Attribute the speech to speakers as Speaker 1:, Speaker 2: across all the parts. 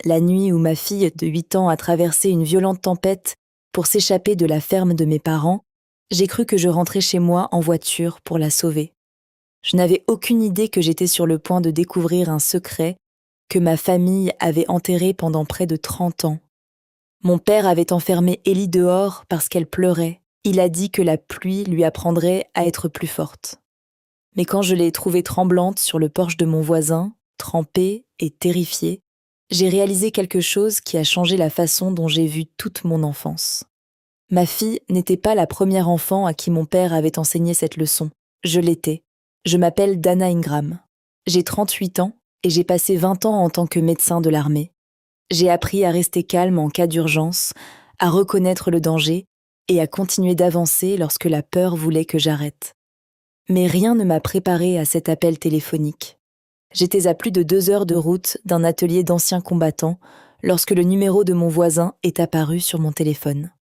Speaker 1: La nuit où ma fille de 8 ans a traversé une violente tempête pour s'échapper de la ferme de mes parents, j'ai cru que je rentrais chez moi en voiture pour la sauver. Je n'avais aucune idée que j'étais sur le point de découvrir un secret que ma famille avait enterré pendant près de 30 ans. Mon père avait enfermé Ellie dehors parce qu'elle pleurait. Il a dit que la pluie lui apprendrait à être plus forte. Mais quand je l'ai trouvée tremblante sur le porche de mon voisin, trempée et terrifiée, j'ai réalisé quelque chose qui a changé la façon dont j'ai vu toute mon enfance. Ma fille n'était pas la première enfant à qui mon père avait enseigné cette leçon. Je l'étais. Je m'appelle Dana Ingram. J'ai 38 ans et j'ai passé 20 ans en tant que médecin de l'armée. J'ai appris à rester calme en cas d'urgence, à reconnaître le danger et à continuer d'avancer lorsque la peur voulait que j'arrête. Mais rien ne m'a préparé à cet appel téléphonique. J'étais à plus de 2 heures de route d'un atelier d'anciens combattants lorsque le numéro de mon voisin est apparu sur mon téléphone.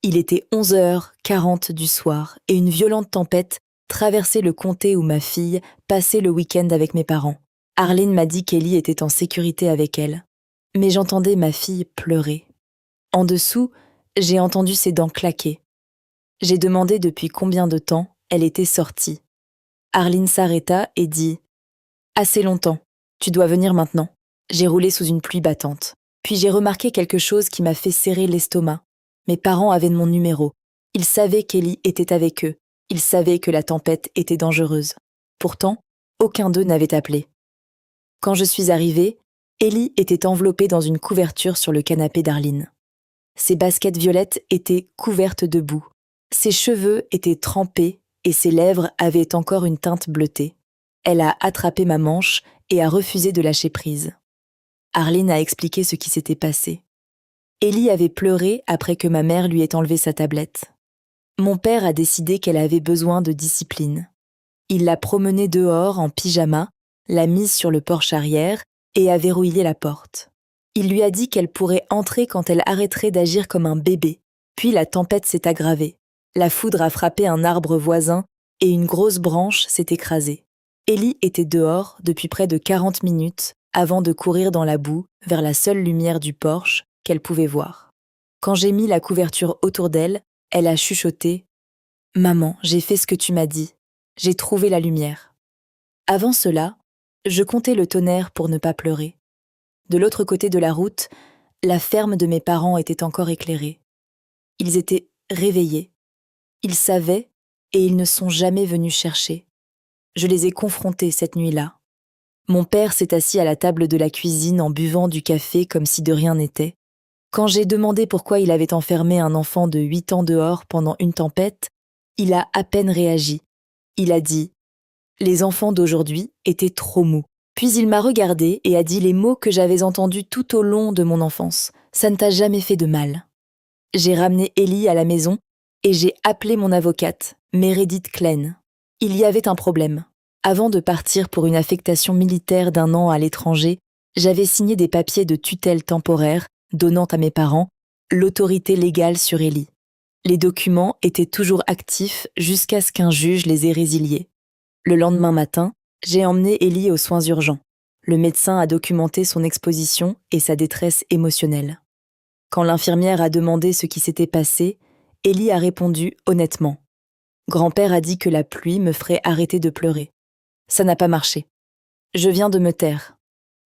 Speaker 1: Il était 11h40 du soir et une violente tempête traversait le comté où ma fille passait le week-end avec mes parents. Arlene m'a dit qu'Ellie était en sécurité avec elle. Mais j'entendais ma fille pleurer. En dessous, j'ai entendu ses dents claquer. J'ai demandé depuis combien de temps elle était sortie. Arlene s'arrêta et dit « Assez longtemps, tu dois venir maintenant ». J'ai roulé sous une pluie battante. Puis j'ai remarqué quelque chose qui m'a fait serrer l'estomac. Mes parents avaient mon numéro. Ils savaient qu'Ellie était avec eux. Ils savaient que la tempête était dangereuse. Pourtant, aucun d'eux n'avait appelé. Quand je suis arrivée, Ellie était enveloppée dans une couverture sur le canapé d'Arlene. Ses baskets violettes étaient couvertes de boue. Ses cheveux étaient trempés et ses lèvres avaient encore une teinte bleutée. Elle a attrapé ma manche et a refusé de lâcher prise. Arlene a expliqué ce qui s'était passé. Ellie avait pleuré après que ma mère lui ait enlevé sa tablette. Mon père a décidé qu'elle avait besoin de discipline. Il l'a promenée dehors en pyjama, l'a mise sur le porche arrière et a verrouillé la porte. Il lui a dit qu'elle pourrait entrer quand elle arrêterait d'agir comme un bébé. Puis la tempête s'est aggravée. La foudre a frappé un arbre voisin et une grosse branche s'est écrasée. Ellie était dehors depuis près de 40 minutes avant de courir dans la boue vers la seule lumière du porche qu'elle pouvait voir. Quand j'ai mis la couverture autour d'elle, elle a chuchoté « Maman, j'ai fait ce que tu m'as dit. J'ai trouvé la lumière. » Avant cela, je comptais le tonnerre pour ne pas pleurer. De l'autre côté de la route, la ferme de mes parents était encore éclairée. Ils étaient réveillés. Ils savaient et ils ne sont jamais venus chercher. Je les ai confrontés cette nuit-là. Mon père s'est assis à la table de la cuisine en buvant du café comme si de rien n'était. Quand j'ai demandé pourquoi il avait enfermé un enfant de 8 ans dehors pendant une tempête, il a à peine réagi. Il a dit « Les enfants d'aujourd'hui étaient trop mous ». Puis il m'a regardé et a dit les mots que j'avais entendus tout au long de mon enfance. « Ça ne t'a jamais fait de mal ». J'ai ramené Ellie à la maison et j'ai appelé mon avocate, Meredith Klein. Il y avait un problème. Avant de partir pour une affectation militaire d'1 an à l'étranger, j'avais signé des papiers de tutelle temporaire donnant à mes parents l'autorité légale sur Ellie. Les documents étaient toujours actifs jusqu'à ce qu'un juge les ait résiliés. Le lendemain matin, j'ai emmené Ellie aux soins urgents. Le médecin a documenté son exposition et sa détresse émotionnelle. Quand l'infirmière a demandé ce qui s'était passé, Ellie a répondu honnêtement. Grand-père a dit que la pluie me ferait arrêter de pleurer. Ça n'a pas marché. Je viens de me taire.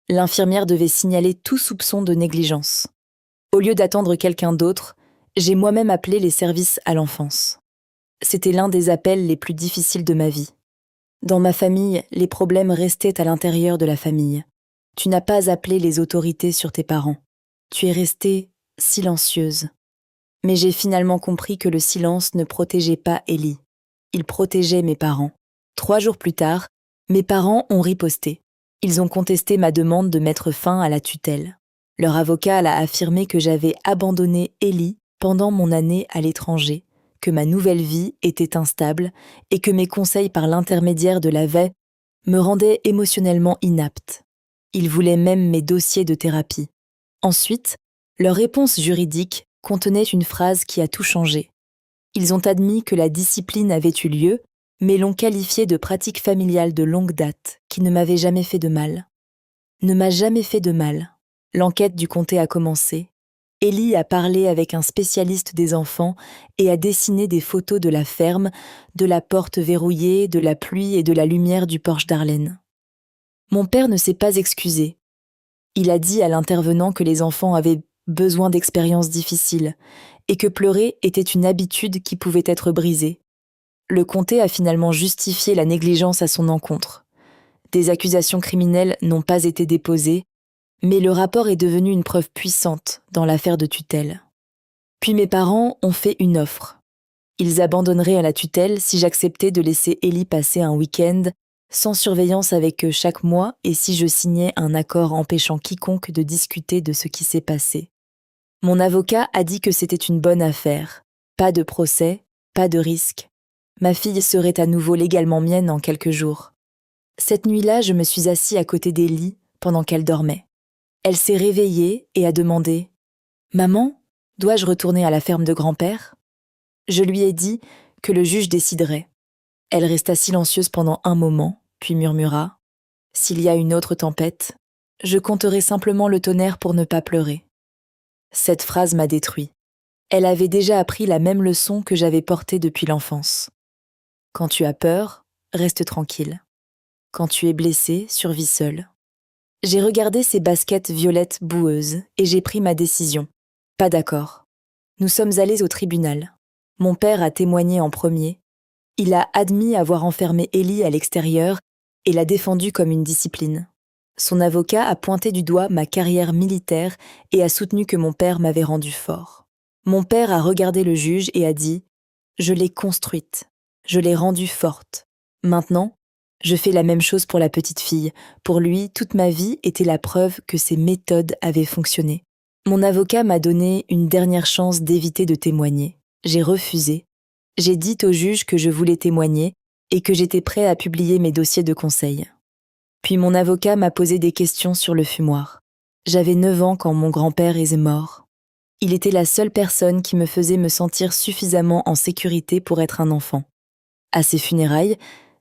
Speaker 1: L'infirmière devait signaler tout soupçon de négligence. Au lieu d'attendre quelqu'un d'autre, j'ai moi-même appelé les services à l'enfance. C'était l'un des appels les plus difficiles de ma vie. Dans ma famille, les problèmes restaient à l'intérieur de la famille. Tu n'as pas appelé les autorités sur tes parents. Tu es restée silencieuse. Mais j'ai finalement compris que le silence ne protégeait pas Ellie. Il protégeait mes parents. 3 jours plus tard, mes parents ont riposté. Ils ont contesté ma demande de mettre fin à la tutelle. Leur avocat a affirmé que j'avais abandonné Ellie pendant mon année à l'étranger, que ma nouvelle vie était instable et que mes conseils par l'intermédiaire de la VAE me rendaient émotionnellement inapte. Ils voulaient même mes dossiers de thérapie. Ensuite, leur réponse juridique contenait une phrase qui a tout changé. Ils ont admis que la discipline avait eu lieu, mais l'ont qualifiée de pratique familiale de longue date qui ne m'avait jamais fait de mal. Ne m'a jamais fait de mal. L'enquête du comté a commencé. Ellie a parlé avec un spécialiste des enfants et a dessiné des photos de la ferme, de la porte verrouillée, de la pluie et de la lumière du porche d'Arlène. Mon père ne s'est pas excusé. Il a dit à l'intervenant que les enfants avaient besoin d'expériences difficiles et que pleurer était une habitude qui pouvait être brisée. Le comté a finalement justifié la négligence à son encontre. Des accusations criminelles n'ont pas été déposées, mais le rapport est devenu une preuve puissante dans l'affaire de tutelle. Puis mes parents ont fait une offre. Ils abandonneraient à la tutelle si j'acceptais de laisser Ellie passer un week-end sans surveillance avec eux chaque mois et si je signais un accord empêchant quiconque de discuter de ce qui s'est passé. Mon avocat a dit que c'était une bonne affaire. Pas de procès, pas de risque. Ma fille serait à nouveau légalement mienne en quelques jours. Cette nuit-là, je me suis assis à côté d'Ellie pendant qu'elle dormait. Elle s'est réveillée et a demandé « Maman, dois-je retourner à la ferme de grand-père ?» Je lui ai dit que le juge déciderait. Elle resta silencieuse pendant un moment, puis murmura « S'il y a une autre tempête, je compterai simplement le tonnerre pour ne pas pleurer. » Cette phrase m'a détruit. Elle avait déjà appris la même leçon que j'avais portée depuis l'enfance. Quand tu as peur, reste tranquille. Quand tu es blessé, survis seul. J'ai regardé ces baskets violettes boueuses et j'ai pris ma décision. Pas d'accord. Nous sommes allés au tribunal. Mon père a témoigné en premier. Il a admis avoir enfermé Ellie à l'extérieur et l'a défendue comme une discipline. Son avocat a pointé du doigt ma carrière militaire et a soutenu que mon père m'avait rendu fort. Mon père a regardé le juge et a dit « Je l'ai construite, je l'ai rendue forte. Maintenant, je fais la même chose pour la petite fille. Pour lui, toute ma vie était la preuve que ses méthodes avaient fonctionné. » Mon avocat m'a donné une dernière chance d'éviter de témoigner. J'ai refusé. J'ai dit au juge que je voulais témoigner et que j'étais prêt à publier mes dossiers de conseil. Puis mon avocat m'a posé des questions sur le fumoir. J'avais 9 ans quand mon grand-père est mort. Il était la seule personne qui me faisait me sentir suffisamment en sécurité pour être un enfant. À ses funérailles,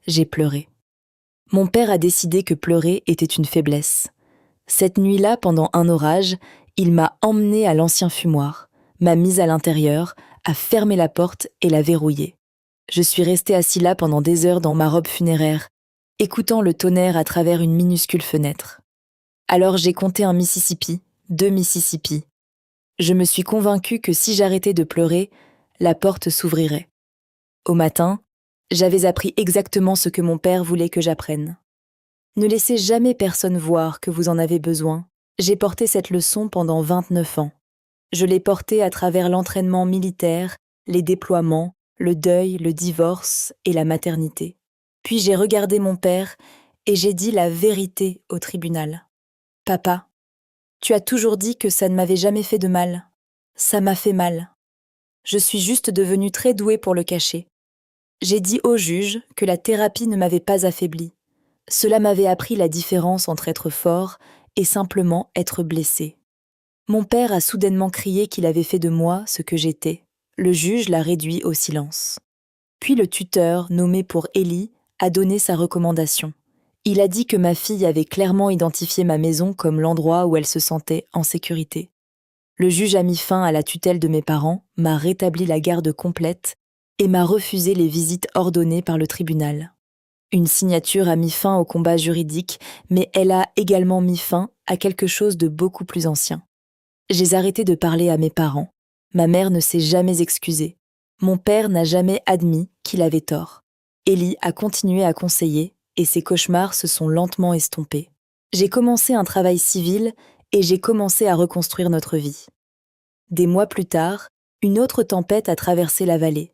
Speaker 1: j'ai pleuré. Mon père a décidé que pleurer était une faiblesse. Cette nuit-là, pendant un orage, il m'a emmenée à l'ancien fumoir, m'a mise à l'intérieur, a fermé la porte et l'a verrouillée. Je suis restée assis là pendant des heures dans ma robe funéraire, écoutant le tonnerre à travers une minuscule fenêtre. Alors j'ai compté un Mississippi, 2 Mississippi. Je me suis convaincue que si j'arrêtais de pleurer, la porte s'ouvrirait. Au matin, j'avais appris exactement ce que mon père voulait que j'apprenne. Ne laissez jamais personne voir que vous en avez besoin. J'ai porté cette leçon pendant 29 ans. Je l'ai portée à travers l'entraînement militaire, les déploiements, le deuil, le divorce et la maternité. Puis j'ai regardé mon père et j'ai dit la vérité au tribunal. « Papa, tu as toujours dit que ça ne m'avait jamais fait de mal. Ça m'a fait mal. Je suis juste devenue très douée pour le cacher. J'ai dit au juge que la thérapie ne m'avait pas affaiblie. Cela m'avait appris la différence entre être fort et simplement être blessé. » Mon père a soudainement crié qu'il avait fait de moi ce que j'étais. Le juge l'a réduit au silence. Puis le tuteur, nommé pour Ellie, a donné sa recommandation. Il a dit que ma fille avait clairement identifié ma maison comme l'endroit où elle se sentait en sécurité. Le juge a mis fin à la tutelle de mes parents, m'a rétabli la garde complète et m'a refusé les visites ordonnées par le tribunal. Une signature a mis fin au combat juridique, mais elle a également mis fin à quelque chose de beaucoup plus ancien. J'ai arrêté de parler à mes parents. Ma mère ne s'est jamais excusée. Mon père n'a jamais admis qu'il avait tort. Ellie a continué à conseiller et ses cauchemars se sont lentement estompés. J'ai commencé un travail civil et j'ai commencé à reconstruire notre vie. Des mois plus tard, une autre tempête a traversé la vallée.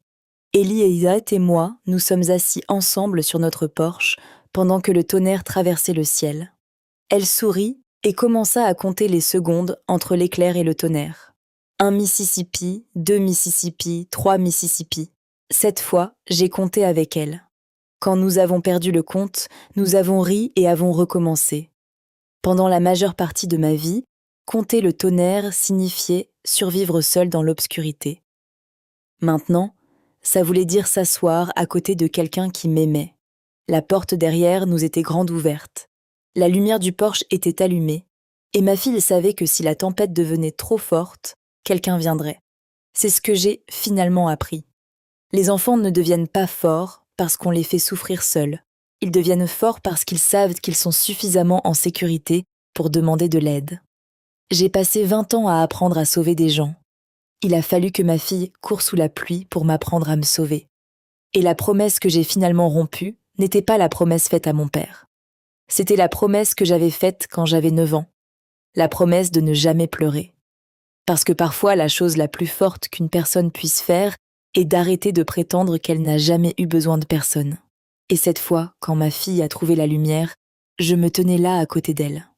Speaker 1: Ellie et Isaac et moi, nous sommes assis ensemble sur notre porche pendant que le tonnerre traversait le ciel. Elle sourit et commença à compter les secondes entre l'éclair et le tonnerre. 1 Mississippi, 2 Mississippi, 3 Mississippi. Cette fois, j'ai compté avec elle. Quand nous avons perdu le compte, nous avons ri et avons recommencé. Pendant la majeure partie de ma vie, compter le tonnerre signifiait survivre seul dans l'obscurité. Maintenant, ça voulait dire s'asseoir à côté de quelqu'un qui m'aimait. La porte derrière nous était grande ouverte. La lumière du porche était allumée. Et ma fille savait que si la tempête devenait trop forte, quelqu'un viendrait. C'est ce que j'ai finalement appris. Les enfants ne deviennent pas forts parce qu'on les fait souffrir seuls. Ils deviennent forts parce qu'ils savent qu'ils sont suffisamment en sécurité pour demander de l'aide. J'ai passé 20 ans à apprendre à sauver des gens. Il a fallu que ma fille court sous la pluie pour m'apprendre à me sauver. Et la promesse que j'ai finalement rompue n'était pas la promesse faite à mon père. C'était la promesse que j'avais faite quand j'avais 9 ans. La promesse de ne jamais pleurer. Parce que parfois, la chose la plus forte qu'une personne puisse faire est d'arrêter de prétendre qu'elle n'a jamais eu besoin de personne. Et cette fois, quand ma fille a trouvé la lumière, je me tenais là à côté d'elle.